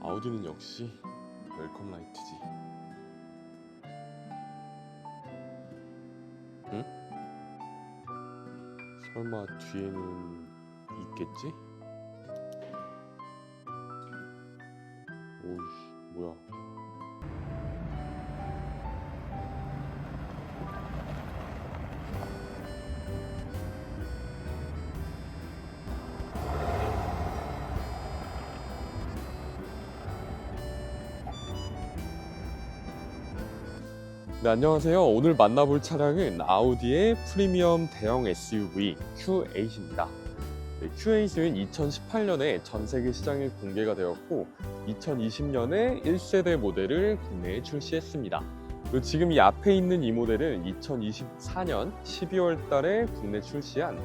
아우디는 역시 웰컴 라이트지. 응? 설마 뒤에는 있겠지? 오이씨, 뭐야. 네, 안녕하세요. 오늘 만나볼 차량은 아우디의 프리미엄 대형 SUV Q8입니다. 네, Q8은 2018년에 전 세계 시장에 공개가 되었고 2020년에 1세대 모델을 국내에 출시했습니다. 그리고 지금 이 앞에 있는 이 모델은 2024년 12월 달에 국내 출시한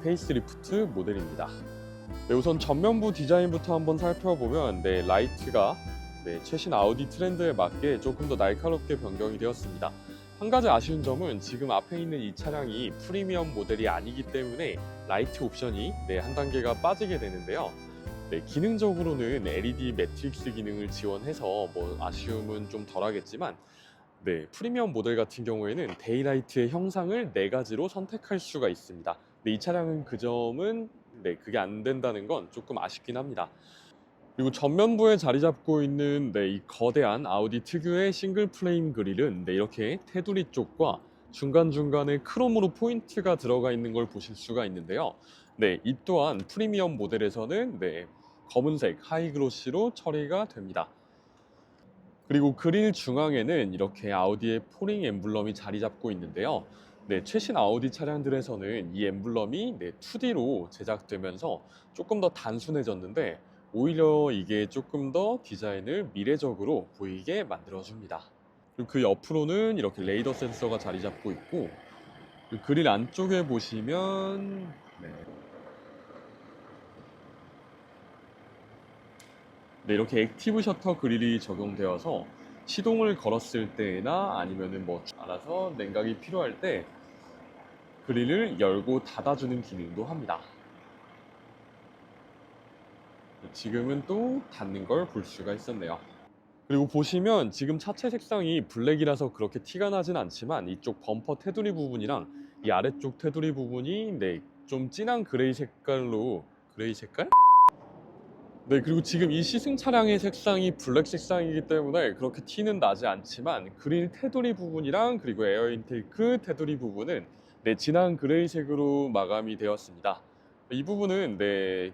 페이스리프트 모델입니다. 네, 우선 전면부 디자인부터 한번 살펴보면 라이트가 최신 아우디 트렌드에 맞게 조금 더 날카롭게 변경이 되었습니다. 한 가지 아쉬운 점은 지금 앞에 있는 이 차량이 프리미엄 모델이 아니기 때문에 라이트 옵션이 한 단계가 빠지게 되는데요. 기능적으로는 LED 매트릭스 기능을 지원해서 아쉬움은 좀 덜하겠지만 프리미엄 모델 같은 경우에는 데이라이트의 형상을 4가지로 선택할 수가 있습니다. 이 차량은 그 점은 그게 안 된다는 건 조금 아쉽긴 합니다. 그리고 전면부에 자리 잡고 있는 이 거대한 아우디 특유의 싱글 플레임 그릴은 이렇게 테두리 쪽과 중간중간에 크롬으로 포인트가 들어가 있는 걸 보실 수가 있는데요. 이 또한 프리미엄 모델에서는 검은색 하이그로시로 처리가 됩니다. 그리고 그릴 중앙에는 이렇게 아우디의 포링 엠블럼이 자리 잡고 있는데요. 최신 아우디 차량들에서는 이 엠블럼이 2D로 제작되면서 조금 더 단순해졌는데 오히려 이게 조금 더 디자인을 미래적으로 보이게 만들어줍니다. 그리고 그 옆으로는 이렇게 레이더 센서가 자리 잡고 있고 그릴 안쪽에 보시면 이렇게 액티브 셔터 그릴이 적용되어서 시동을 걸었을 때나 아니면은 알아서 냉각이 필요할 때 그릴을 열고 닫아주는 기능도 합니다. 지금은 또 닫는 걸 볼 수가 있었네요. 그리고 보시면 지금 차체 색상이 블랙이라서 그렇게 티가 나진 않지만 이쪽 범퍼 테두리 부분이랑 이 아래쪽 테두리 부분이 좀 진한 그레이 색깔로 그레이 색깔? 그리고 지금 이 시승 차량의 색상이 블랙 색상이기 때문에 그렇게 티는 나지 않지만 그릴 테두리 부분이랑 그리고 에어 인테이크 테두리 부분은 진한 그레이색으로 마감이 되었습니다. 이 부분은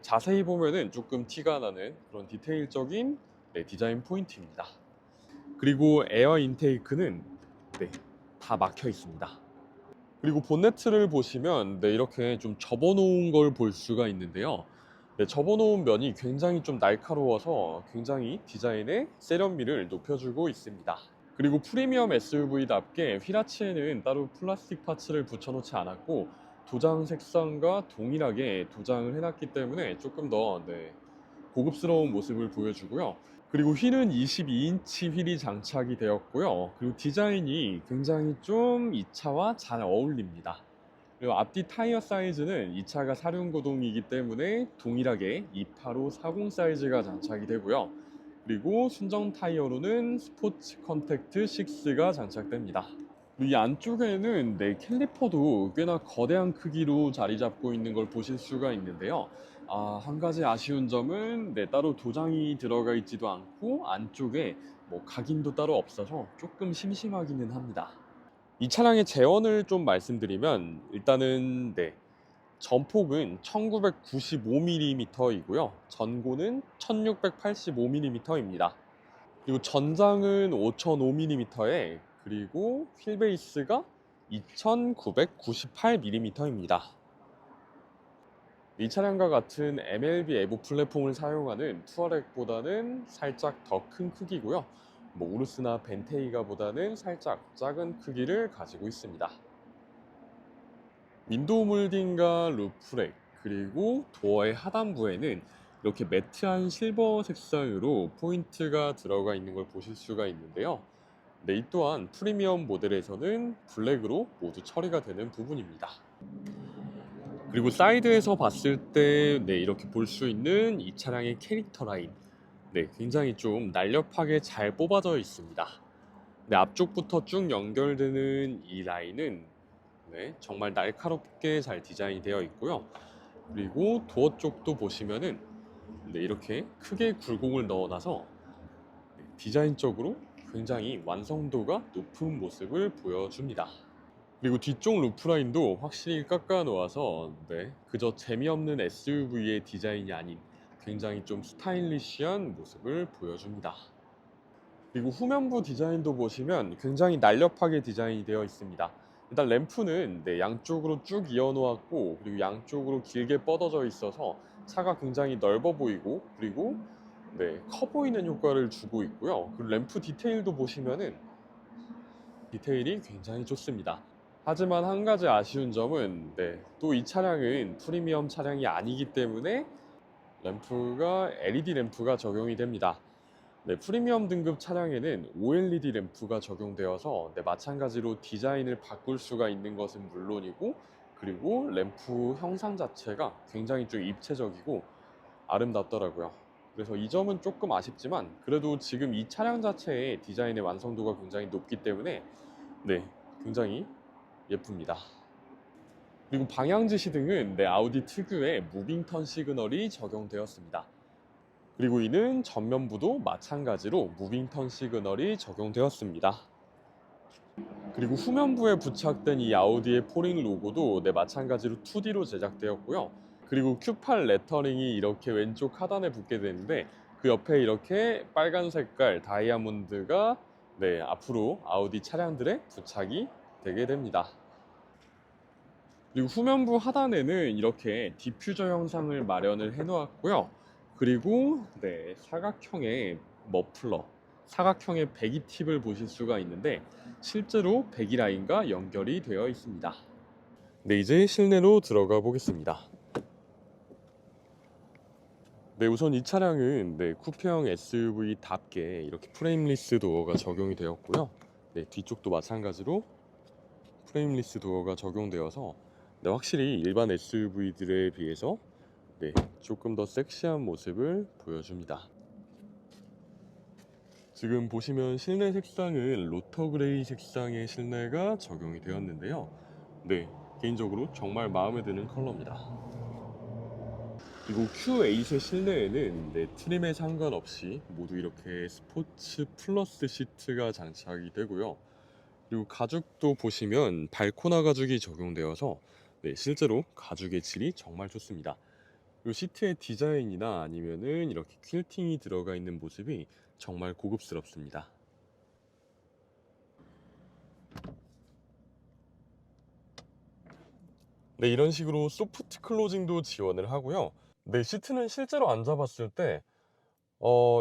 자세히 보면은 조금 티가 나는 그런 디테일적인 디자인 포인트입니다. 그리고 에어 인테이크는 다 막혀 있습니다. 그리고 본네트를 보시면 이렇게 좀 접어놓은 걸 볼 수가 있는데요. 접어놓은 면이 굉장히 좀 날카로워서 굉장히 디자인의 세련미를 높여주고 있습니다. 그리고 프리미엄 SUV답게 휠아치에는 따로 플라스틱 파츠를 붙여놓지 않았고 도장 색상과 동일하게 도장을 해놨기 때문에 조금 더 고급스러운 모습을 보여주고요. 그리고 휠은 22인치 휠이 장착이 되었고요. 그리고 디자인이 굉장히 좀 이 차와 잘 어울립니다. 그리고 앞뒤 타이어 사이즈는 이 차가 사륜구동이기 때문에 동일하게 28540 사이즈가 장착이 되고요. 그리고 순정 타이어로는 스포츠 컨택트 6가 장착됩니다. 이 안쪽에는 캘리퍼도 꽤나 거대한 크기로 자리 잡고 있는 걸 보실 수가 있는데요. 한 가지 아쉬운 점은 따로 도장이 들어가 있지도 않고 안쪽에 각인도 따로 없어서 조금 심심하기는 합니다. 이 차량의 재원을 좀 말씀드리면 일단은 전폭은 1995mm이고요. 전고는 1685mm입니다. 그리고 전장은 5005mm에 그리고 휠베이스가 2998mm입니다. 이 차량과 같은 MLB 에보 플랫폼을 사용하는 투어렉보다는 살짝 더 큰 크기고요. 우르스나 벤테이가보다는 살짝 작은 크기를 가지고 있습니다. 윈도우 몰딩과 루프렉 그리고 도어의 하단부에는 이렇게 매트한 실버 색상으로 포인트가 들어가 있는 걸 보실 수가 있는데요. 이 또한 프리미엄 모델에서는 블랙으로 모두 처리가 되는 부분입니다. 그리고 사이드에서 봤을 때 이렇게 볼 수 있는 이 차량의 캐릭터 라인 네, 굉장히 좀 날렵하게 잘 뽑아져 있습니다. 네, 앞쪽부터 쭉 연결되는 이 라인은 네, 정말 날카롭게 잘 디자인이 되어 있고요. 그리고 도어 쪽도 보시면은 네, 이렇게 크게 굴곡을 넣어놔서 네, 디자인적으로 굉장히 완성도가 높은 모습을 보여줍니다. 그리고 뒤쪽 루프라인도 확실히 깎아 놓아서 네, 그저 재미없는 SUV의 디자인이 아닌 굉장히 좀 스타일리시한 모습을 보여줍니다. 그리고 후면부 디자인도 보시면 굉장히 날렵하게 디자인이 되어 있습니다. 일단 램프는 네, 양쪽으로 쭉 이어 놓았고 그리고 양쪽으로 길게 뻗어져 있어서 차가 굉장히 넓어 보이고 그리고 네, 커 보이는 효과를 주고 있고요. 그리고 램프 디테일도 보시면은 디테일이 굉장히 좋습니다. 하지만 한 가지 아쉬운 점은 네, 또 이 차량은 프리미엄 차량이 아니기 때문에 램프가 LED 램프가 적용이 됩니다. 네, 프리미엄 등급 차량에는 OLED 램프가 적용되어서 네, 마찬가지로 디자인을 바꿀 수가 있는 것은 물론이고 그리고 램프 형상 자체가 굉장히 좀 입체적이고 아름답더라고요. 그래서 이 점은 조금 아쉽지만 그래도 지금 이 차량 자체의 디자인의 완성도가 굉장히 높기 때문에 네, 굉장히 예쁩니다. 그리고 방향지 시등은 네, 아우디 특유의 무빙턴 시그널이 적용되었습니다. 그리고 이는 전면부도 마찬가지로 무빙턴 시그널이 적용되었습니다. 그리고 후면부에 부착된 이 아우디의 포링 로고도 네, 마찬가지로 2D로 제작되었고요. 그리고 Q8 레터링이 이렇게 왼쪽 하단에 붙게 되는데 그 옆에 이렇게 빨간 색깔 다이아몬드가 네, 앞으로 아우디 차량들에 부착이 되게 됩니다. 그리고 후면부 하단에는 이렇게 디퓨저 형상을 마련을 해 놓았고요. 그리고 네, 사각형의 머플러, 사각형의 배기 팁을 보실 수가 있는데 실제로 배기 라인과 연결이 되어 있습니다. 네, 이제 실내로 들어가 보겠습니다. 네, 우선 이 차량은 네, 쿠페형 SUV답게 이렇게 프레임리스 도어가 적용이 되었고요. 네, 뒤쪽도 마찬가지로 프레임리스 도어가 적용되어서 네, 확실히 일반 SUV들에 비해서 네, 조금 더 섹시한 모습을 보여줍니다. 지금 보시면 실내 색상은 로터 그레이 색상의 실내가 적용이 되었는데요. 네, 개인적으로 정말 마음에 드는 컬러입니다. 그리고 Q8의 실내에는 네, 트림에 상관없이 모두 이렇게 스포츠 플러스 시트가 장착이 되고요. 그리고 가죽도 보시면 발코나 가죽이 적용되어서 네, 실제로 가죽의 질이 정말 좋습니다. 이 시트의 디자인이나 아니면은 이렇게 퀼팅이 들어가 있는 모습이 정말 고급스럽습니다. 네, 이런 식으로 소프트 클로징도 지원을 하고요. 네, 시트는 실제로 앉아봤을 때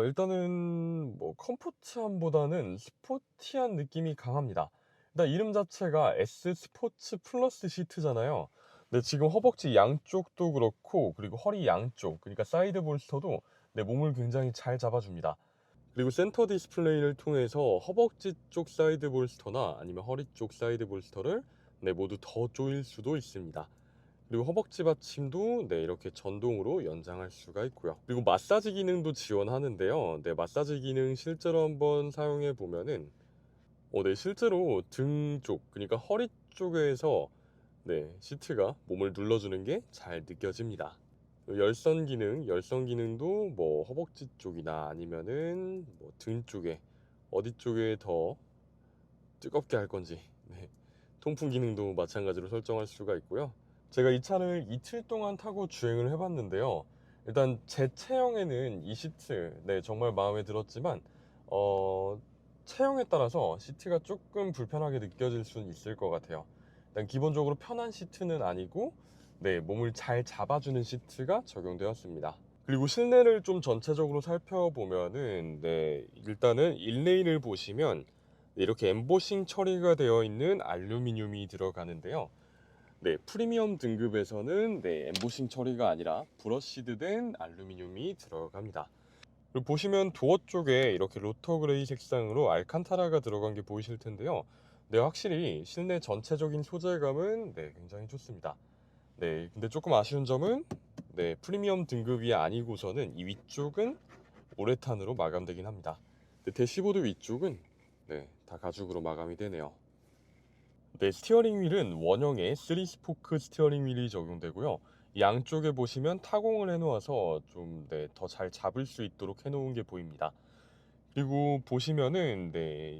일단은 뭐 컴포트함보다는 스포티한 느낌이 강합니다. 일단 이름 자체가 S 스포츠 플러스 시트잖아요. 근데 지금 허벅지 양쪽도 그렇고 그리고 허리 양쪽 그러니까 사이드 볼스터도 내 몸을 굉장히 잘 잡아줍니다. 그리고 센터 디스플레이를 통해서 허벅지 쪽 사이드 볼스터나 아니면 허리 쪽 사이드 볼스터를 네, 모두 더 조일 수도 있습니다. 그리고 허벅지 받침도 네, 이렇게 전동으로 연장할 수가 있고요. 그리고 마사지 기능도 지원하는데요. 네, 마사지 기능 실제로 한번 사용해 보면은 네, 실제로 등 쪽, 그러니까 허리 쪽에서 네, 시트가 몸을 눌러주는 게 잘 느껴집니다. 열선 기능도 뭐 허벅지 쪽이나 아니면은 뭐 등 쪽에 어디 쪽에 더 뜨겁게 할 건지 네, 통풍 기능도 마찬가지로 설정할 수가 있고요. 제가 이 차를 이틀 동안 타고 주행을 해봤는데요. 일단 제 체형에는 이 시트 네, 정말 마음에 들었지만 체형에 따라서 시트가 조금 불편하게 느껴질 수는 있을 것 같아요. 일단 기본적으로 편한 시트는 아니고 네, 몸을 잘 잡아주는 시트가 적용되었습니다. 그리고 실내를 좀 전체적으로 살펴보면은 네, 일단은 일레인을 보시면 네, 이렇게 엠보싱 처리가 되어 있는 알루미늄이 들어가는데요. 네, 프리미엄 등급에서는 네, 엠보싱 처리가 아니라 브러시드된 알루미늄이 들어갑니다. 그리고 보시면 도어 쪽에 이렇게 로터 그레이 색상으로 알칸타라가 들어간 게 보이실 텐데요. 네, 확실히 실내 전체적인 소재감은 네, 굉장히 좋습니다. 네, 근데 조금 아쉬운 점은 네, 프리미엄 등급이 아니고서는 이 위쪽은 우레탄으로 마감되긴 합니다. 대시보드 위쪽은 다 가죽으로 마감이 되네요. 스티어링 휠은 원형의 3스포크 스티어링 휠이 적용되고요. 양쪽에 보시면 타공을 해놓아서 좀 더 잘 잡을 수 있도록 해놓은 게 보입니다. 그리고 보시면은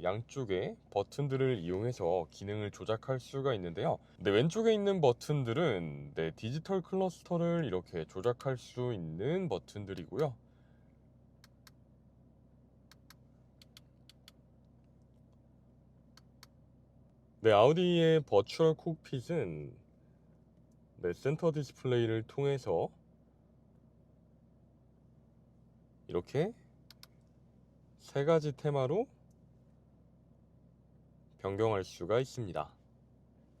양쪽에 버튼들을 이용해서 기능을 조작할 수가 있는데요. 왼쪽에 있는 버튼들은 디지털 클러스터를 이렇게 조작할 수 있는 버튼들이고요. 아우디의 버추얼 콕핏은 센터 디스플레이를 통해서 이렇게 세 가지 테마로 변경할 수가 있습니다.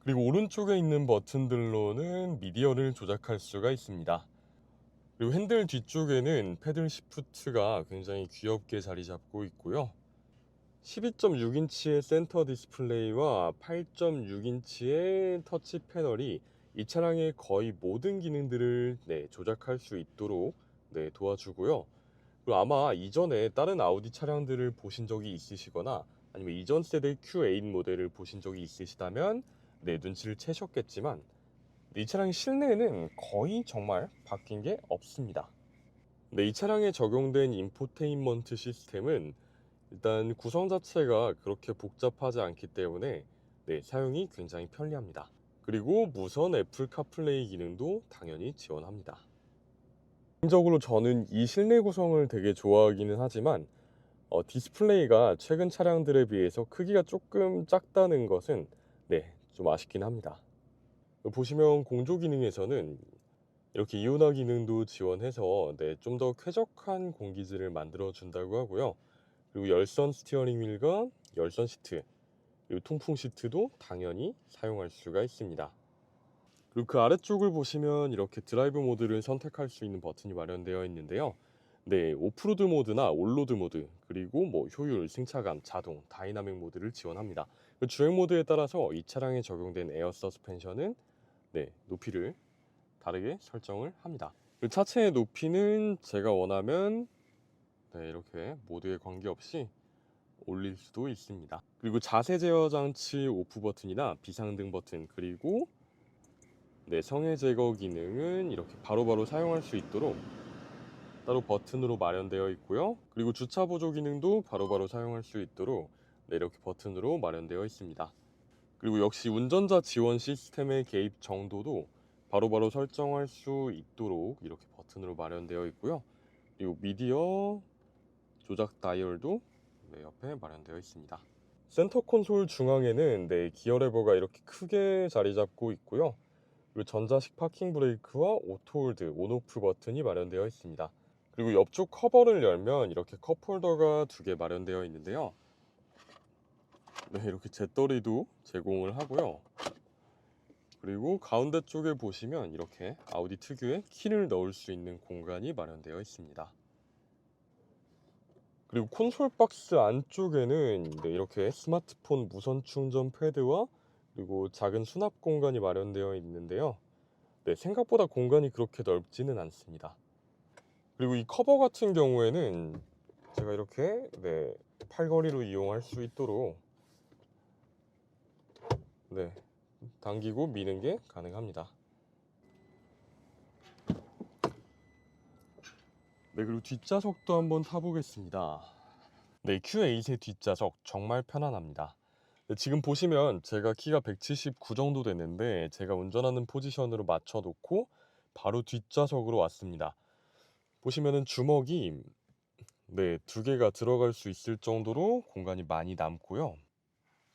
그리고 오른쪽에 있는 버튼들로는 미디어를 조작할 수가 있습니다. 그리고 핸들 뒤쪽에는 패들 시프트가 굉장히 귀엽게 자리 잡고 있고요. 12.6인치의 센터 디스플레이와 8.6인치의 터치 패널이 이 차량의 거의 모든 기능들을 조작할 수 있도록 도와주고요. 그리고 아마 이전에 다른 아우디 차량들을 보신 적이 있으시거나 아니면 이전 세대 Q8 모델을 보신 적이 있으시다면 눈치를 채셨겠지만 이 차량 실내에는 거의 정말 바뀐 게 없습니다. 이 차량에 적용된 인포테인먼트 시스템은 일단 구성 자체가 그렇게 복잡하지 않기 때문에 사용이 굉장히 편리합니다. 그리고 무선 애플 카플레이 기능도 당연히 지원합니다. 개인적으로 저는 이 실내 구성을 되게 좋아하기는 하지만 디스플레이가 최근 차량들에 비해서 크기가 조금 작다는 것은 좀 아쉽긴 합니다. 보시면 공조 기능에서는 이렇게 이온화 기능도 지원해서 좀 더 쾌적한 공기질을 만들어 준다고 하고요. 그리고 열선 스티어링 휠과 열선 시트, 그리고 통풍 시트도 당연히 사용할 수가 있습니다. 그리고 그 아래쪽을 보시면 이렇게 드라이브 모드를 선택할 수 있는 버튼이 마련되어 있는데요. 오프로드 모드나 온로드 모드, 그리고 효율, 승차감, 자동, 다이나믹 모드를 지원합니다. 주행 모드에 따라서 이 차량에 적용된 에어 서스펜션은 높이를 다르게 설정을 합니다. 차체의 높이는 제가 원하면 이렇게 모드에 관계없이 올릴 수도 있습니다. 그리고 자세 제어 장치 오프 버튼이나 비상등 버튼, 그리고 성해 제거 기능은 이렇게 바로바로 사용할 수 있도록 따로 버튼으로 마련되어 있고요. 그리고 주차 보조 기능도 바로바로 사용할 수 있도록 이렇게 버튼으로 마련되어 있습니다. 그리고 역시 운전자 지원 시스템의 개입 정도도 바로바로 설정할 수 있도록 이렇게 버튼으로 마련되어 있고요. 그리고 미디어 조작 다이얼도 옆에 마련되어 있습니다. 센터 콘솔 중앙에는 기어 레버가 이렇게 크게 자리 잡고 있고요. 그리고 전자식 파킹 브레이크와 오토홀드, 온오프 버튼이 마련되어 있습니다. 그리고 옆쪽 커버를 열면 이렇게 컵홀더가 2개 마련되어 있는데요. 이렇게 잿더리도 제공을 하고요. 그리고 가운데 쪽에 보시면 이렇게 아우디 특유의 키를 넣을 수 있는 공간이 마련되어 있습니다. 그리고 콘솔 박스 안쪽에는 이렇게 스마트폰 무선 충전 패드와 그리고 작은 수납 공간이 마련되어 있는데요. 생각보다 공간이 그렇게 넓지는 않습니다. 그리고 이 커버 같은 경우에는 제가 이렇게 팔걸이로 이용할 수 있도록 당기고 미는 게 가능합니다. 그리고 뒷좌석도 한번 타보겠습니다. Q8의 뒷좌석 정말 편안합니다. 지금 보시면 제가 키가 179 정도 되는데 제가 운전하는 포지션으로 맞춰 놓고 바로 뒷좌석으로 왔습니다. 보시면은 주먹이 2개가 들어갈 수 있을 정도로 공간이 많이 남고요.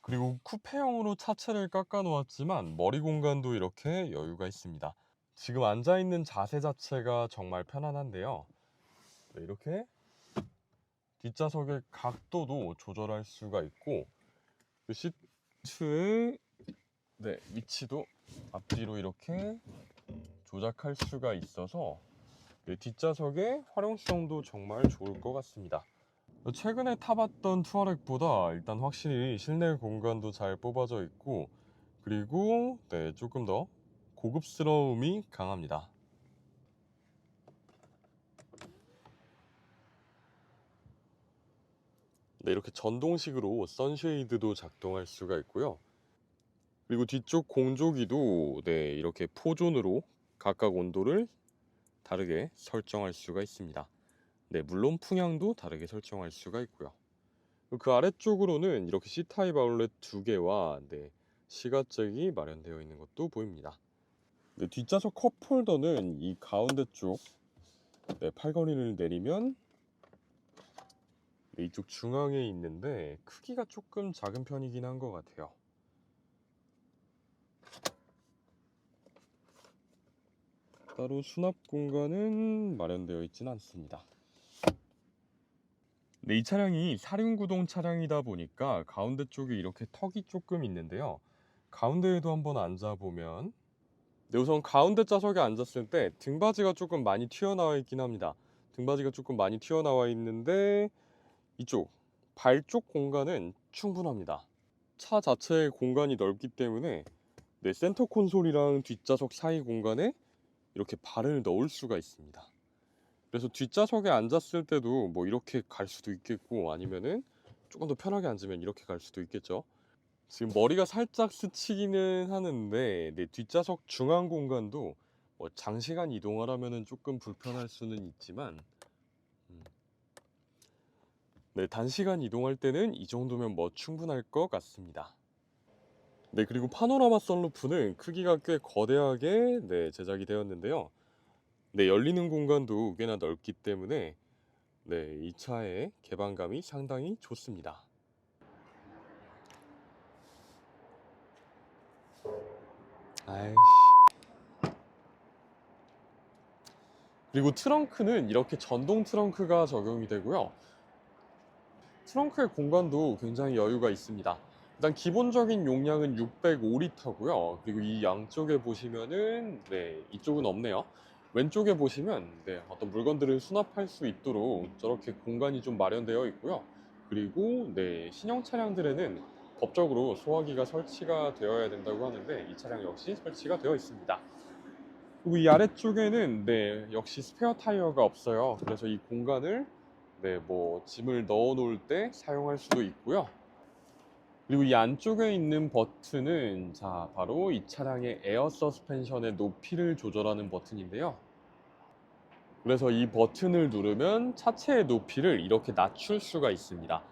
그리고 쿠페형으로 차체를 깎아 놓았지만 머리 공간도 이렇게 여유가 있습니다. 지금 앉아 있는 자세 자체가 정말 편안한데요. 이렇게 뒷좌석의 각도도 조절할 수가 있고 그 시트의 위치도 앞뒤로 이렇게 조작할 수가 있어서 뒷좌석의 활용성도 정말 좋을 것 같습니다. 최근에 타봤던 투어렉보다 일단 확실히 실내 공간도 잘 뽑아져 있고 그리고 조금 더 고급스러움이 강합니다. 네, 이렇게 전동식으로 선쉐이드도 작동할 수가 있고요. 그리고 뒤쪽 공조기도 네, 이렇게 포존으로 각각 온도를 다르게 설정할 수가 있습니다. 네, 물론 풍향도 다르게 설정할 수가 있고요. 그 아래쪽으로는 이렇게 C타입 아울렛 2개와 네, 시가잭이 마련되어 있는 것도 보입니다. 네, 뒷좌석 컵홀더는 이 가운데 쪽 네, 팔걸이를 내리면 네, 이쪽 중앙에 있는데 크기가 조금 작은 편이긴 한 것 같아요. 따로 수납 공간은 마련되어 있지는 않습니다. 네, 이 차량이 4륜구동 차량이다 보니까 가운데 쪽에 이렇게 턱이 조금 있는데요. 가운데에도 한번 앉아보면 네, 우선 가운데 좌석에 앉았을 때 등받이가 조금 많이 튀어나와 있긴 합니다. 등받이가 조금 많이 튀어나와 있는데 이쪽 발 쪽 공간은 충분합니다. 차 자체의 공간이 넓기 때문에 네, 센터 콘솔이랑 뒷좌석 사이 공간에 이렇게 발을 넣을 수가 있습니다. 그래서 뒷좌석에 앉았을 때도 뭐 이렇게 갈 수도 있겠고 아니면은 조금 더 편하게 앉으면 이렇게 갈 수도 있겠죠. 지금 머리가 살짝 스치기는 하는데 네, 뒷좌석 중앙 공간도 뭐 장시간 이동하려면은 조금 불편할 수는 있지만 네, 단시간 이동할 때는 이 정도면 뭐 충분할 것 같습니다. 네, 그리고 파노라마 선루프는 크기가 꽤 거대하게 네, 제작이 되었는데요. 네, 열리는 공간도 꽤나 넓기 때문에 네, 이 차의 개방감이 상당히 좋습니다. 아이씨. 그리고 트렁크는 이렇게 전동 트렁크가 적용이 되고요. 트렁크의 공간도 굉장히 여유가 있습니다. 일단 기본적인 용량은 605리터고요. 그리고 이 양쪽에 보시면은 네, 이쪽은 없네요. 왼쪽에 보시면 네, 어떤 물건들을 수납할 수 있도록 저렇게 공간이 좀 마련되어 있고요. 그리고 네, 신형 차량들에는 법적으로 소화기가 설치가 되어야 된다고 하는데 이 차량 역시 설치가 되어 있습니다. 그리고 이 아래쪽에는 네, 역시 스페어 타이어가 없어요. 그래서 이 공간을 네, 뭐 짐을 넣어 놓을 때 사용할 수도 있고요. 그리고 이 안쪽에 있는 버튼은 자, 바로 이 차량의 에어 서스펜션의 높이를 조절하는 버튼인데요. 그래서 이 버튼을 누르면 차체의 높이를 이렇게 낮출 수가 있습니다.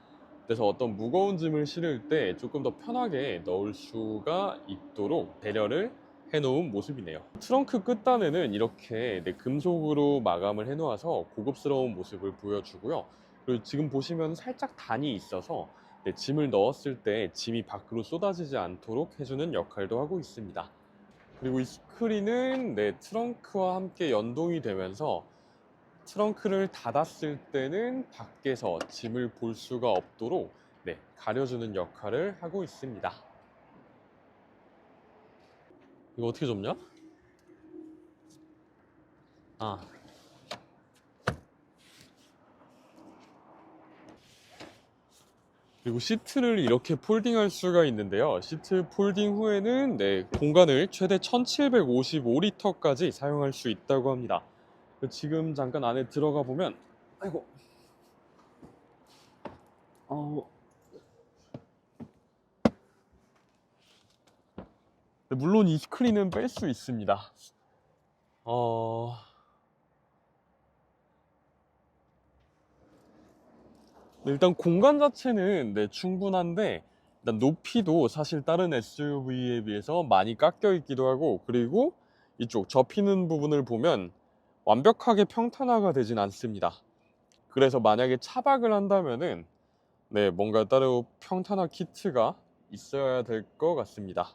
그래서 어떤 무거운 짐을 실을 때 조금 더 편하게 넣을 수가 있도록 배려를 해놓은 모습이네요. 트렁크 끝단에는 이렇게 네, 금속으로 마감을 해놓아서 고급스러운 모습을 보여주고요. 그리고 지금 보시면 살짝 단이 있어서 네, 짐을 넣었을 때 짐이 밖으로 쏟아지지 않도록 해주는 역할도 하고 있습니다. 그리고 이 스크린은 네, 트렁크와 함께 연동이 되면서 트렁크를 닫았을 때는 밖에서 짐을 볼 수가 없도록 네, 가려주는 역할을 하고 있습니다. 이거 어떻게 접냐? 아, 그리고 시트를 이렇게 폴딩할 수가 있는데요. 시트 폴딩 후에는 네, 공간을 최대 1755리터까지 사용할 수 있다고 합니다. 지금 잠깐 안에 들어가 보면 아이고 물론 이 스크린은 뺄 수 있습니다. 네, 일단 공간 자체는 네, 충분한데 일단 높이도 사실 다른 SUV에 비해서 많이 깎여 있기도 하고 그리고 이쪽 접히는 부분을 보면 완벽하게 평탄화가 되진 않습니다. 그래서 만약에 차박을 한다면은 네, 뭔가 따로 평탄화 키트가 있어야 될 것 같습니다.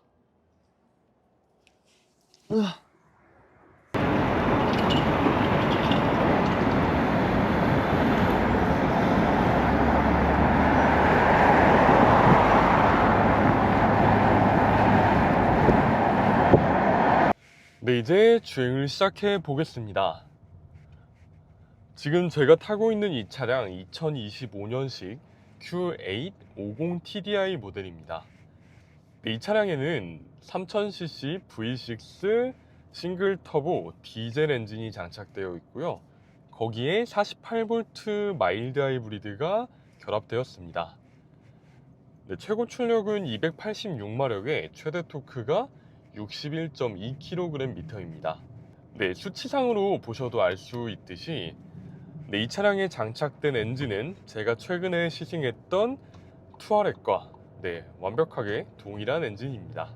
네, 이제 주행을 시작해 보겠습니다. 지금 제가 타고 있는 이 차량 2025년식 Q8 50TDI 모델입니다. 네, 이 차량에는 3000cc V6 싱글 터보 디젤 엔진이 장착되어 있고요. 거기에 48V 마일드 하이브리드가 결합되었습니다. 네, 최고 출력은 286마력에 최대 토크가 61.2kgm입니다. 네, 수치상으로 보셔도 알 수 있듯이 네, 이 차량에 장착된 엔진은 제가 최근에 시승했던 투아렉과 네, 완벽하게 동일한 엔진입니다.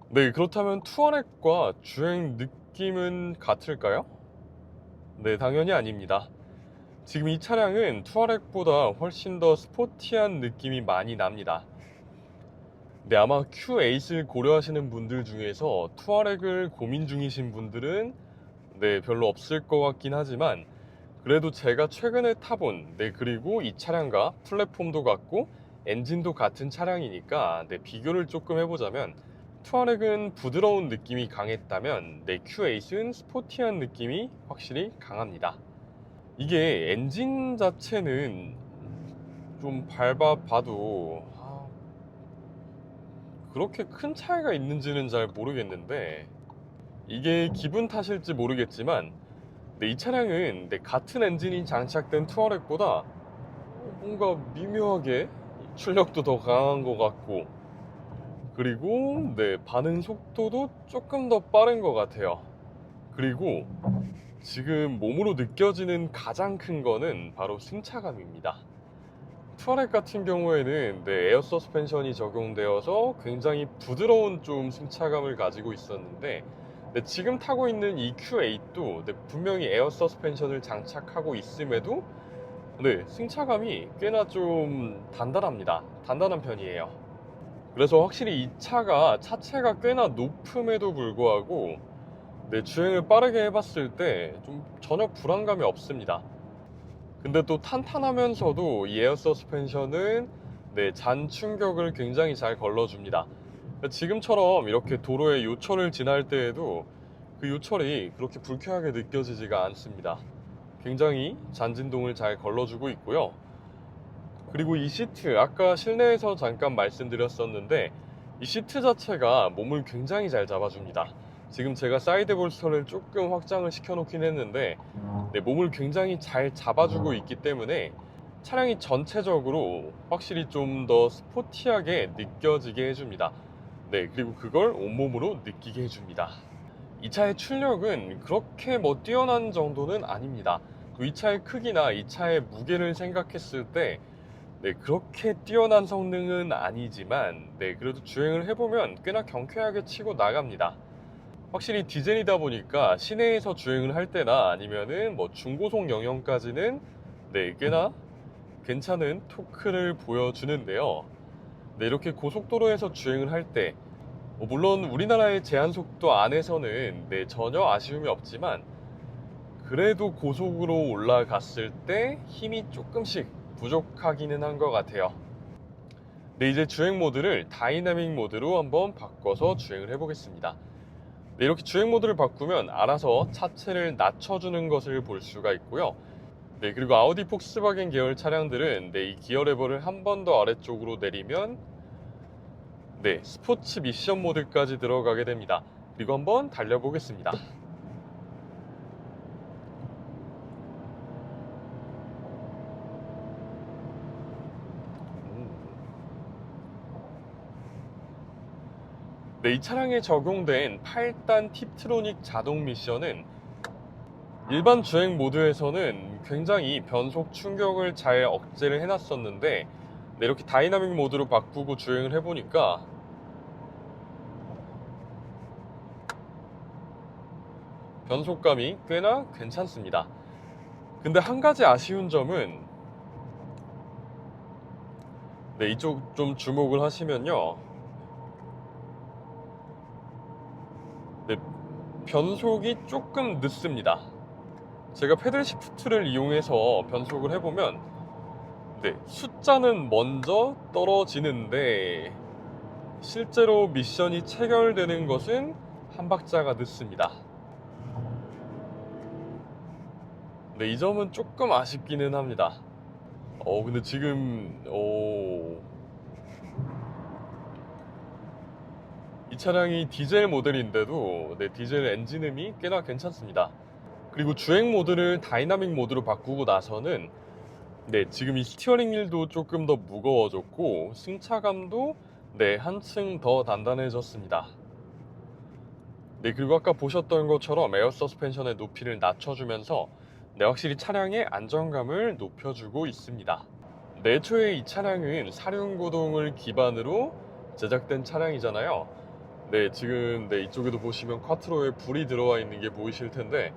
네, 그렇다면 투아렉과 주행 느낌은 같을까요? 네, 당연히 아닙니다. 지금 이 차량은 투아렉보다 훨씬 더 스포티한 느낌이 많이 납니다. 네, 아마 Q8을 고려하시는 분들 중에서 투아렉을 고민 중이신 분들은 네, 별로 없을 것 같긴 하지만 그래도 제가 최근에 타본 네, 그리고 이 차량과 플랫폼도 같고 엔진도 같은 차량이니까 네, 비교를 조금 해보자면 투아렉은 부드러운 느낌이 강했다면 네, Q8은 스포티한 느낌이 확실히 강합니다. 이게 엔진 자체는 좀 밟아봐도 그렇게 큰 차이가 있는지는 잘 모르겠는데 이게 기분 탓일지 모르겠지만 이 차량은 같은 엔진이 장착된 투아렉보다 뭔가 미묘하게 출력도 더 강한 것 같고 그리고 반응 속도도 조금 더 빠른 것 같아요. 그리고 지금 몸으로 느껴지는 가장 큰 거는 바로 승차감입니다. 투아렉 같은 경우에는 에어 서스펜션이 적용되어서 굉장히 부드러운 좀 승차감을 가지고 있었는데 지금 타고 있는 이 Q8도 분명히 에어 서스펜션을 장착하고 있음에도 승차감이 꽤나 좀 단단합니다. 단단한 편이에요. 그래서 확실히 이 차가 차체가 꽤나 높음에도 불구하고 주행을 빠르게 해봤을 때 좀 전혀 불안감이 없습니다. 근데 또 탄탄하면서도 이 에어 서스펜션은 잔 충격을 굉장히 잘 걸러줍니다. 지금처럼 이렇게 도로에 요철을 지날 때에도 그 요철이 그렇게 불쾌하게 느껴지지가 않습니다. 굉장히 잔진동을 잘 걸러주고 있고요. 그리고 이 시트, 아까 실내에서 잠깐 말씀드렸었는데 이 시트 자체가 몸을 굉장히 잘 잡아줍니다. 지금 제가 사이드 볼스터를 조금 확장을 시켜 놓긴 했는데 몸을 굉장히 잘 잡아주고 있기 때문에 차량이 전체적으로 확실히 좀 더 스포티하게 느껴지게 해줍니다. 그리고 그걸 온몸으로 느끼게 해줍니다. 이 차의 출력은 그렇게 뛰어난 정도는 아닙니다. 또 이 차의 크기나 이 차의 무게를 생각했을 때 그렇게 뛰어난 성능은 아니지만 그래도 주행을 해보면 꽤나 경쾌하게 치고 나갑니다. 확실히 디젤이다 보니까 시내에서 주행을 할 때나 아니면은 중고속 영역까지는 꽤나 괜찮은 토크를 보여주는데요. 이렇게 고속도로에서 주행을 할 때 물론 우리나라의 제한속도 안에서는 전혀 아쉬움이 없지만 그래도 고속으로 올라갔을 때 힘이 조금씩 부족하기는 한 것 같아요. 이제 주행 모드를 다이나믹 모드로 한번 바꿔서 주행을 해보겠습니다. 이렇게 주행 모드를 바꾸면 알아서 차체를 낮춰주는 것을 볼 수가 있고요. 그리고 아우디 폭스바겐 계열 차량들은 이 기어 레버를 한 번 더 아래쪽으로 내리면 스포츠 미션 모드까지 들어가게 됩니다. 그리고 한번 달려보겠습니다. 이 차량에 적용된 8단 팁트로닉 자동 미션은 일반 주행 모드에서는 굉장히 변속 충격을 잘 억제를 해놨었는데 이렇게 다이나믹 모드로 바꾸고 주행을 해보니까 변속감이 꽤나 괜찮습니다. 근데 한 가지 아쉬운 점은 이쪽 좀 주목을 하시면요, 변속이 조금 늦습니다. 제가 패들 시프트를 이용해서 변속을 해보면 숫자는 먼저 떨어지는데 실제로 미션이 체결되는 것은 한 박자가 늦습니다. 이 점은 조금 아쉽기는 합니다. 근데 지금 이 차량이 디젤 모델인데도 디젤 엔진음이 꽤나 괜찮습니다. 그리고 주행 모드를 다이나믹 모드로 바꾸고 나서는 네, 지금 이 스티어링 휠도 조금 더 무거워졌고 승차감도 네, 한층 더 단단해졌습니다. 네, 그리고 아까 보셨던 것처럼 에어 서스펜션의 높이를 낮춰주면서 네, 확실히 차량의 안정감을 높여주고 있습니다. 네, 애초에 이 차량은 사륜구동을 기반으로 제작된 차량이잖아요. 네, 지금 네, 이쪽에도 보시면 쿼트로에 불이 들어와 있는 게 보이실 텐데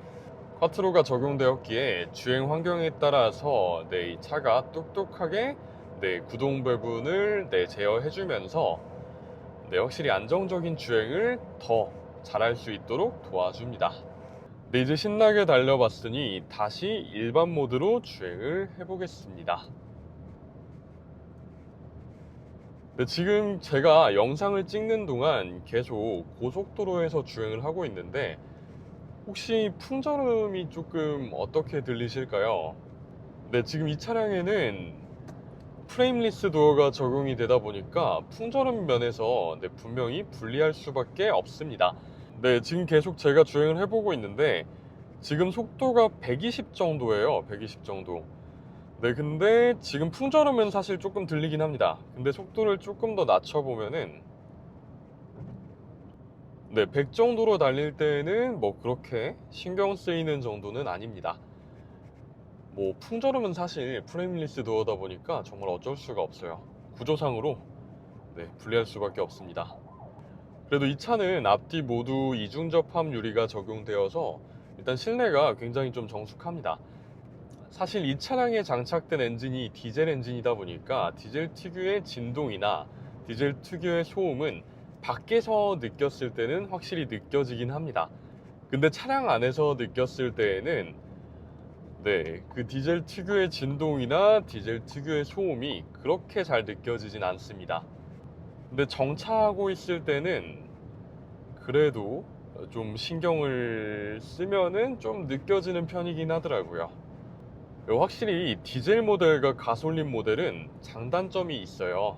쿼트로가 적용되었기에 주행 환경에 따라서 네, 이 차가 똑똑하게 네, 구동 부분을 네, 제어해주면서 네, 확실히 안정적인 주행을 더 잘할 수 있도록 도와줍니다. 네, 이제 신나게 달려봤으니 다시 일반 모드로 주행을 해보겠습니다. 네, 지금 제가 영상을 찍는 동안 계속 고속도로에서 주행을 하고 있는데 혹시 풍절음이 조금 어떻게 들리실까요? 네, 지금 이 차량에는 프레임리스 도어가 적용이 되다 보니까 풍절음 면에서 네, 분명히 불리할 수밖에 없습니다. 네, 지금 계속 제가 주행을 해보고 있는데 지금 속도가 120 정도예요. 120 정도. 네, 근데 지금 풍절음은 사실 조금 들리긴 합니다. 근데 속도를 조금 더 낮춰보면은 네, 100 정도로 달릴 때는 뭐 그렇게 신경 쓰이는 정도는 아닙니다. 뭐 풍절음은 사실 프레임리스 도어다 보니까 정말 어쩔 수가 없어요. 구조상으로 네, 불리할 수밖에 없습니다. 그래도 이 차는 앞뒤 모두 이중 접합 유리가 적용되어서 일단 실내가 굉장히 좀 정숙합니다. 사실 이 차량에 장착된 엔진이 디젤 엔진이다 보니까 디젤 특유의 진동이나 디젤 특유의 소음은 밖에서 느꼈을 때는 확실히 느껴지긴 합니다. 근데 차량 안에서 느꼈을 때에는 네, 그 디젤 특유의 진동이나 디젤 특유의 소음이 그렇게 잘 느껴지진 않습니다. 근데 정차하고 있을 때는 그래도 좀 신경을 쓰면은 좀 느껴지는 편이긴 하더라고요. 확실히 디젤 모델과 가솔린 모델은 장단점이 있어요.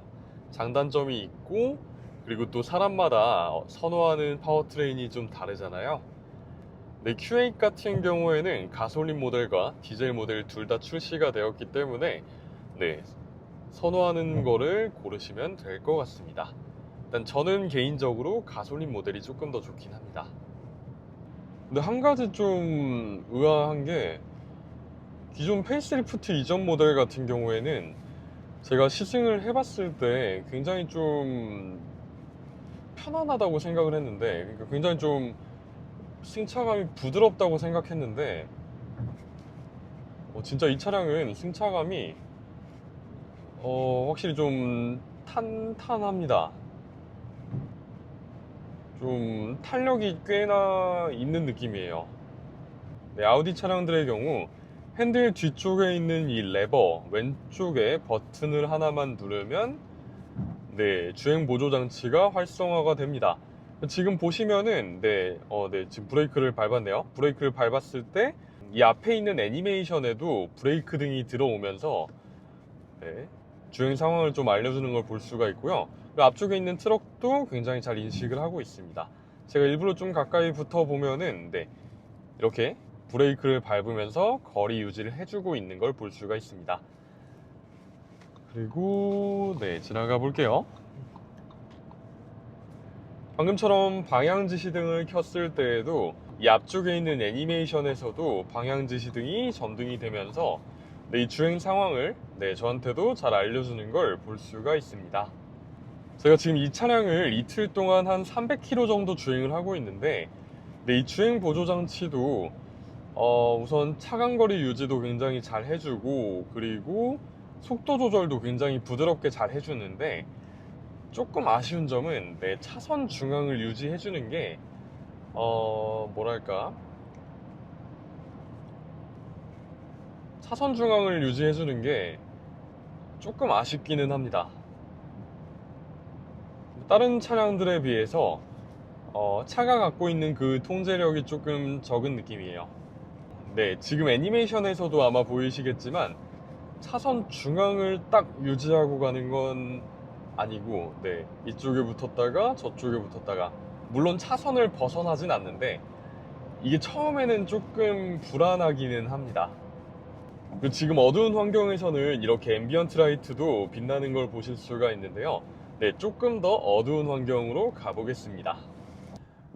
장단점이 있고 그리고 또 사람마다 선호하는 파워트레인이 좀 다르잖아요. 네, Q8 같은 경우에는 가솔린 모델과 디젤 모델 둘 다 출시가 되었기 때문에 네, 선호하는 거를 고르시면 될 것 같습니다. 일단 저는 개인적으로 가솔린 모델이 조금 더 좋긴 합니다. 근데 한 가지 좀 의아한 게 기존 페이스리프트 이전 모델 같은 경우에는 제가 시승을 해봤을 때 굉장히 좀 편안하다고 생각을 했는데 그러니까 굉장히 좀 승차감이 부드럽다고 생각했는데 진짜 이 차량은 승차감이 확실히 좀 탄탄합니다. 좀 탄력이 꽤나 있는 느낌이에요. 네, 아우디 차량들의 경우 핸들 뒤쪽에 있는 이 레버 왼쪽에 버튼을 하나만 누르면 네, 주행 보조 장치가 활성화가 됩니다. 지금 보시면은 네, 지금 브레이크를 밟았네요. 브레이크를 밟았을 때 이 앞에 있는 애니메이션에도 브레이크 등이 들어오면서 네, 주행 상황을 좀 알려주는 걸 볼 수가 있고요. 그 앞쪽에 있는 트럭도 굉장히 잘 인식을 하고 있습니다. 제가 일부러 좀 가까이 붙어 보면은 네, 이렇게 브레이크를 밟으면서 거리 유지를 해주고 있는 걸 볼 수가 있습니다. 그리고 네, 지나가 볼게요. 방금처럼 방향지시등을 켰을 때에도 이 앞쪽에 있는 애니메이션에서도 방향지시등이 전등이 되면서 네, 이 주행 상황을 네, 저한테도 잘 알려주는 걸 볼 수가 있습니다. 제가 지금 이 차량을 이틀 동안 한 300km 정도 주행을 하고 있는데 네, 이 주행 보조 장치도 우선 차간거리 유지도 굉장히 잘 해주고 그리고 속도 조절도 굉장히 부드럽게 잘 해주는데 조금 아쉬운 점은 내 차선 중앙을 유지해주는 게 뭐랄까 차선 중앙을 유지해주는 게 조금 아쉽기는 합니다. 다른 차량들에 비해서 차가 갖고 있는 그 통제력이 조금 적은 느낌이에요. 네, 지금 애니메이션에서도 아마 보이시겠지만 차선 중앙을 딱 유지하고 가는 건 아니고 네, 이쪽에 붙었다가 저쪽에 붙었다가 물론 차선을 벗어나진 않는데 이게 처음에는 조금 불안하기는 합니다. 그리고 지금 어두운 환경에서는 이렇게 앰비언트 라이트도 빛나는 걸 보실 수가 있는데요. 네, 조금 더 어두운 환경으로 가보겠습니다.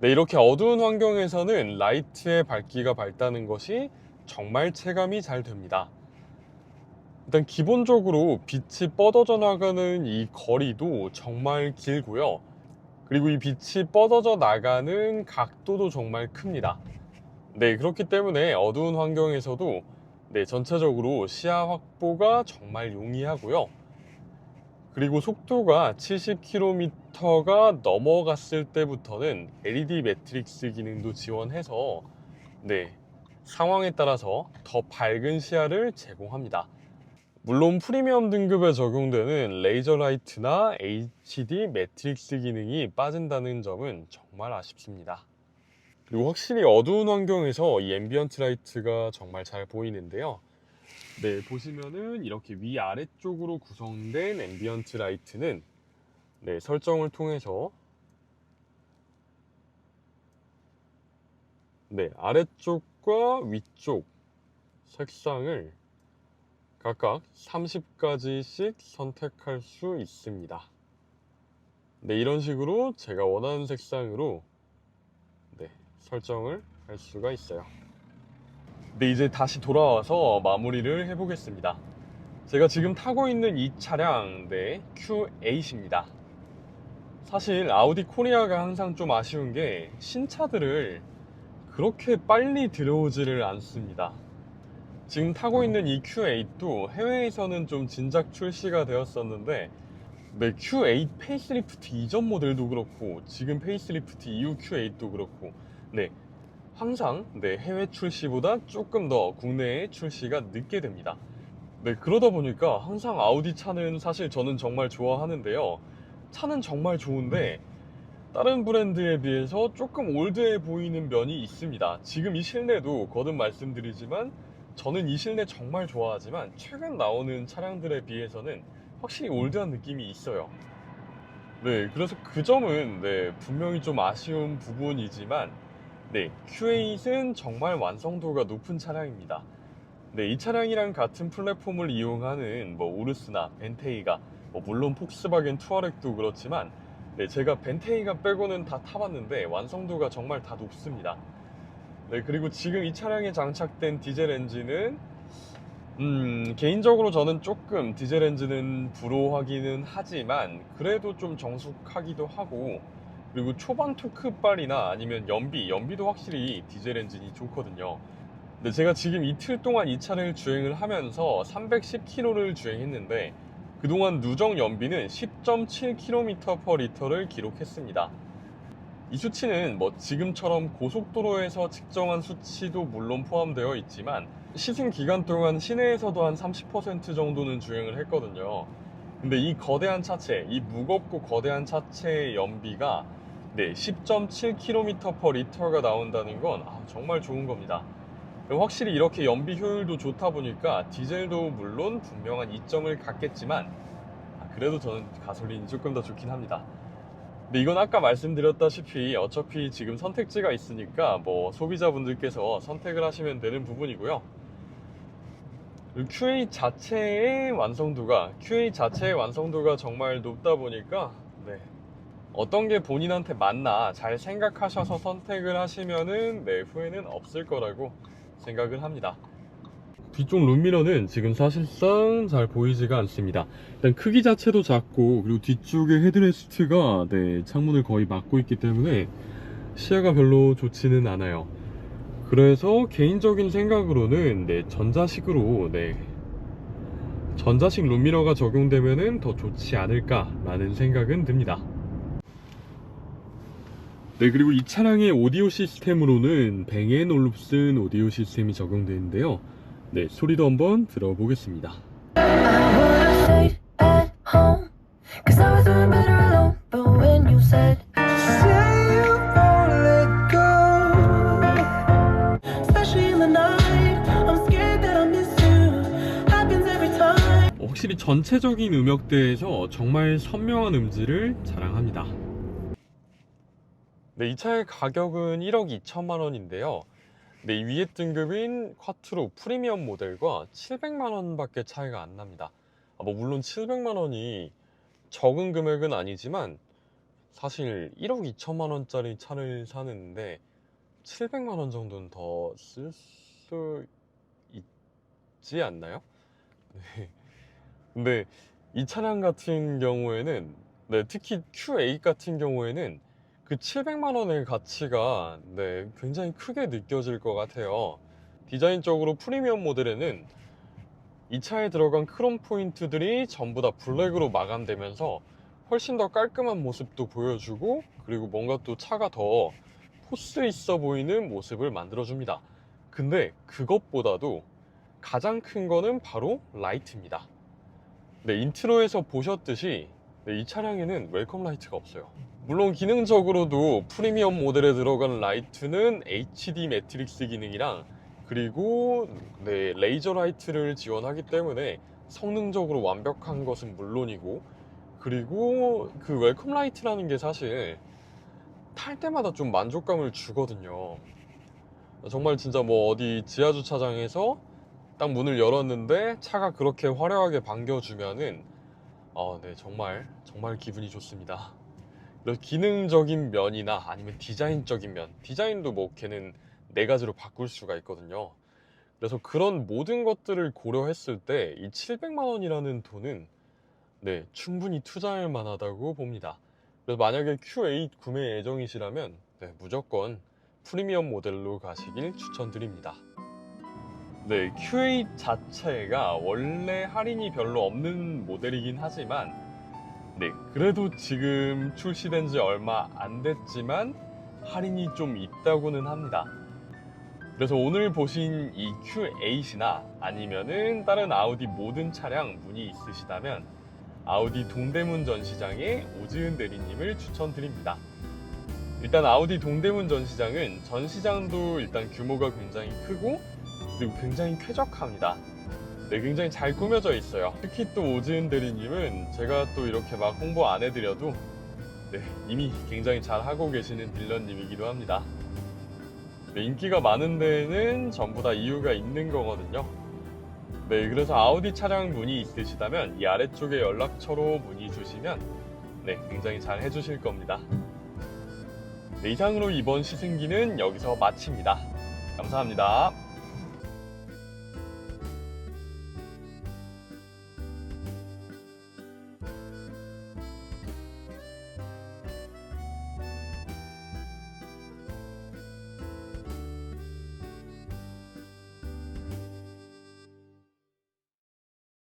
네, 이렇게 어두운 환경에서는 라이트의 밝기가 밝다는 것이 정말 체감이 잘 됩니다. 일단 기본적으로 빛이 뻗어져 나가는 이 거리도 정말 길고요. 그리고 이 빛이 뻗어져 나가는 각도도 정말 큽니다. 네, 그렇기 때문에 어두운 환경에서도 네, 전체적으로 시야 확보가 정말 용이하고요. 그리고 속도가 70km가 넘어갔을 때부터는 LED 매트릭스 기능도 지원해서 네, 상황에 따라서 더 밝은 시야를 제공합니다. 물론 프리미엄 등급에 적용되는 레이저 라이트나 HD 매트릭스 기능이 빠진다는 점은 정말 아쉽습니다. 그리고 확실히 어두운 환경에서 이 앰비언트 라이트가 정말 잘 보이는데요. 네, 보시면은 이렇게 위아래쪽으로 구성된 앰비언트 라이트는 네, 설정을 통해서 네, 아래쪽과 위쪽 색상을 각각 30가지씩 선택할 수 있습니다. 네, 이런 식으로 제가 원하는 색상으로 네, 설정을 할 수가 있어요. 네, 이제 다시 돌아와서 마무리를 해보겠습니다. 제가 지금 타고 있는 이 차량, 네, Q8입니다. 사실 아우디 코리아가 항상 좀 아쉬운 게 신차들을 그렇게 빨리 들여오지를 않습니다. 지금 타고 있는 이 Q8도 해외에서는 좀 진작 출시가 되었었는데 네, Q8 페이스리프트 이전 모델도 그렇고 지금 페이스리프트 이후 Q8도 그렇고 네, 항상 네, 해외 출시보다 조금 더 국내에 출시가 늦게 됩니다. 네, 그러다 보니까 항상 아우디 차는 사실 저는 정말 좋아하는데요. 차는 정말 좋은데 다른 브랜드에 비해서 조금 올드해 보이는 면이 있습니다. 지금 이 실내도 거듭 말씀드리지만 저는 이 실내 정말 좋아하지만 최근 나오는 차량들에 비해서는 확실히 올드한 느낌이 있어요. 네, 그래서 그 점은 네, 분명히 좀 아쉬운 부분이지만 네, Q8은 정말 완성도가 높은 차량입니다. 네, 이 차량이랑 같은 플랫폼을 이용하는 뭐 우르스나 벤테이가 물론 폭스바겐 투아렉도 그렇지만 네, 제가 벤테이가 빼고는 다 타봤는데 완성도가 정말 다 높습니다. 네, 그리고 지금 이 차량에 장착된 디젤 엔진은 개인적으로 저는 조금 디젤 엔진은 불호하기는 하지만 그래도 좀 정숙하기도 하고 그리고 초반 토크발이나 아니면 연비도 확실히 디젤 엔진이 좋거든요. 근데 제가 지금 이틀 동안 이 차를 주행을 하면서 310km를 주행했는데 그동안 누적 연비는 10.7km/L를 기록했습니다. 이 수치는 뭐 지금처럼 고속도로에서 측정한 수치도 물론 포함되어 있지만 시승 기간 동안 시내에서도 한 30% 정도는 주행을 했거든요. 근데 이 거대한 차체, 이 무겁고 거대한 차체의 연비가 네, 10.7km/L가 나온다는 건 정말 좋은 겁니다. 확실히 이렇게 연비 효율도 좋다 보니까 디젤도 물론 분명한 이점을 갖겠지만 그래도 저는 가솔린이 조금 더 좋긴 합니다. 근데 이건 아까 말씀드렸다시피 어차피 지금 선택지가 있으니까 뭐 소비자분들께서 선택을 하시면 되는 부분이고요. Q8 자체의 완성도가 정말 높다 보니까 네, 어떤 게 본인한테 맞나 잘 생각하셔서 선택을 하시면은 네, 후회는 없을 거라고 생각을 합니다. 뒤쪽 룸미러는 지금 사실상 잘 보이지가 않습니다. 일단 크기 자체도 작고 그리고 뒤쪽에 헤드레스트가 네, 창문을 거의 막고 있기 때문에 시야가 별로 좋지는 않아요. 그래서 개인적인 생각으로는 네, 전자식 룸미러가 적용되면 더 좋지 않을까 라는 생각은 듭니다. 네, 그리고 이 차량의 오디오 시스템으로는 뱅앤올룹슨 오디오 시스템이 적용되는데요. 네, 소리도 한번 들어보겠습니다. 확실히 전체적인 음역대에서 정말 선명한 음질을 자랑합니다. 네, 이 차의 가격은 1억 2천만 원인데요. 네, 이 위에 등급인 쿼트로 프리미엄 모델과 700만 원밖에 차이가 안 납니다. 뭐 물론 700만 원이 적은 금액은 아니지만 사실 1억 2천만 원짜리 차를 사는데 700만 원 정도는 더 쓸 수 있지 않나요? 네. 근데 이 차량 같은 경우에는 특히 Q8 같은 경우에는 그 700만 원의 가치가 굉장히 크게 느껴질 것 같아요. 디자인적으로 프리미엄 모델에는 이 차에 들어간 크롬 포인트들이 전부 다 블랙으로 마감되면서 훨씬 더 깔끔한 모습도 보여주고, 그리고 뭔가 또 차가 더 포스 있어 보이는 모습을 만들어줍니다. 근데 그것보다도 가장 큰 거는 바로 라이트입니다. 인트로에서 보셨듯이 이 차량에는 웰컴 라이트가 없어요. 물론 기능적으로도 프리미엄 모델에 들어간 라이트는 HD 매트릭스 기능이랑 그리고 레이저 라이트를 지원하기 때문에 성능적으로 완벽한 것은 물론이고, 그리고 그 웰컴 라이트라는 게 사실 탈 때마다 좀 만족감을 주거든요. 정말 진짜 뭐 어디 지하주차장에서 딱 문을 열었는데 차가 그렇게 화려하게 반겨주면은 정말 기분이 좋습니다. 이런 기능적인 면이나 아니면 디자인적인 면, 디자인도 뭐 걔는 네 가지로 바꿀 수가 있거든요. 그래서 그런 모든 것들을 고려했을 때 이 700만 원이라는 돈은 충분히 투자할 만하다고 봅니다. 그래서 만약에 Q8 구매 예정이시라면 무조건 프리미엄 모델로 가시길 추천드립니다. Q8 자체가 원래 할인이 별로 없는 모델이긴 하지만 그래도 지금 출시된 지 얼마 안 됐지만 할인이 좀 있다고는 합니다. 그래서 오늘 보신 이 Q8이나 아니면은 다른 아우디 모든 차량 문의 있으시다면 아우디 동대문 전시장의 오지은 대리님을 추천드립니다. 일단 아우디 동대문 전시장은 전시장도 일단 규모가 굉장히 크고 그리고 굉장히 쾌적합니다. 굉장히 잘 꾸며져 있어요. 특히 또 오지은 대리님은 제가 또 이렇게 막 홍보 안 해드려도 이미 굉장히 잘 하고 계시는 딜러님이기도 합니다. 인기가 많은 데에는 전부 다 이유가 있는 거거든요. 그래서 아우디 차량 문의 있으시다면 이 아래쪽에 연락처로 문의 주시면 굉장히 잘 해주실 겁니다. 이상으로 이번 시승기는 여기서 마칩니다. 감사합니다.